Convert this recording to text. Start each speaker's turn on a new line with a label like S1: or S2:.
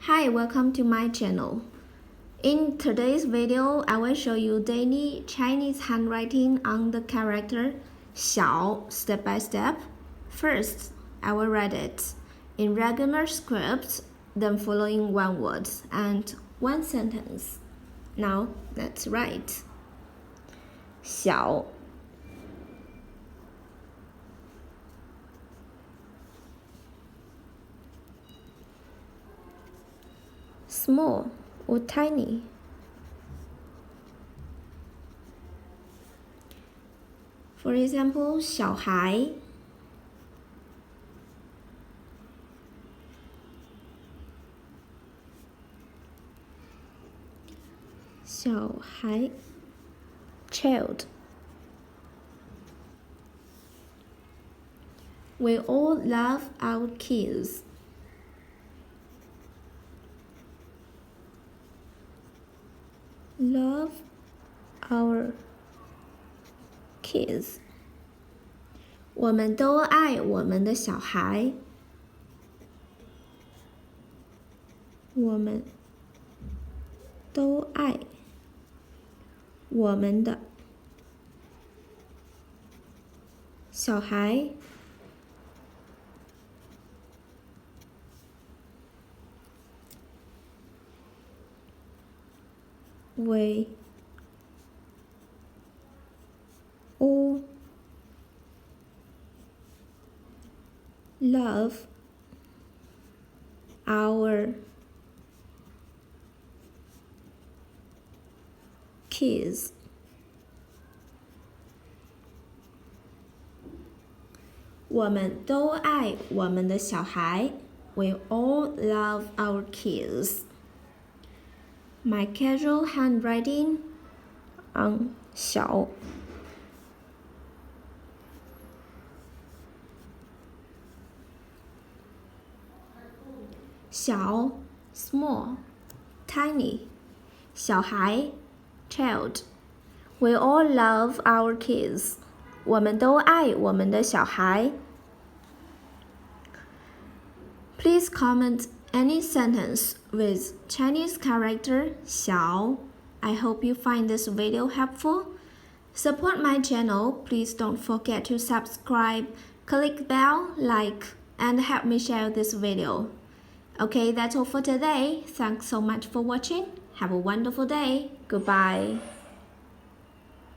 S1: Hi, welcome to my channel. In today's video, I will show you daily Chinese handwriting on the character xiǎo step by step. First, I will write it in regular script, then following one word and one sentence. Now, let's write. 小 small or tiny. For example, 小孩 小孩 child. We all love our kids. Love our kids. 我们都爱我们的小孩。我们都爱我们的小孩。We all love our kids. 我们都爱我们的小孩。We all love our kids. My casual handwriting on 小 小 small tiny 小孩 child. We all love our kids. 我们都爱我们的小孩。Please comment any sentence with Chinese character 小. I hope you find this video helpful. Support my channel. Please don't forget to subscribe, click bell, like, and help me share this video. Okay, that's all for today. Thanks so much for watching. Have a wonderful day. Goodbye.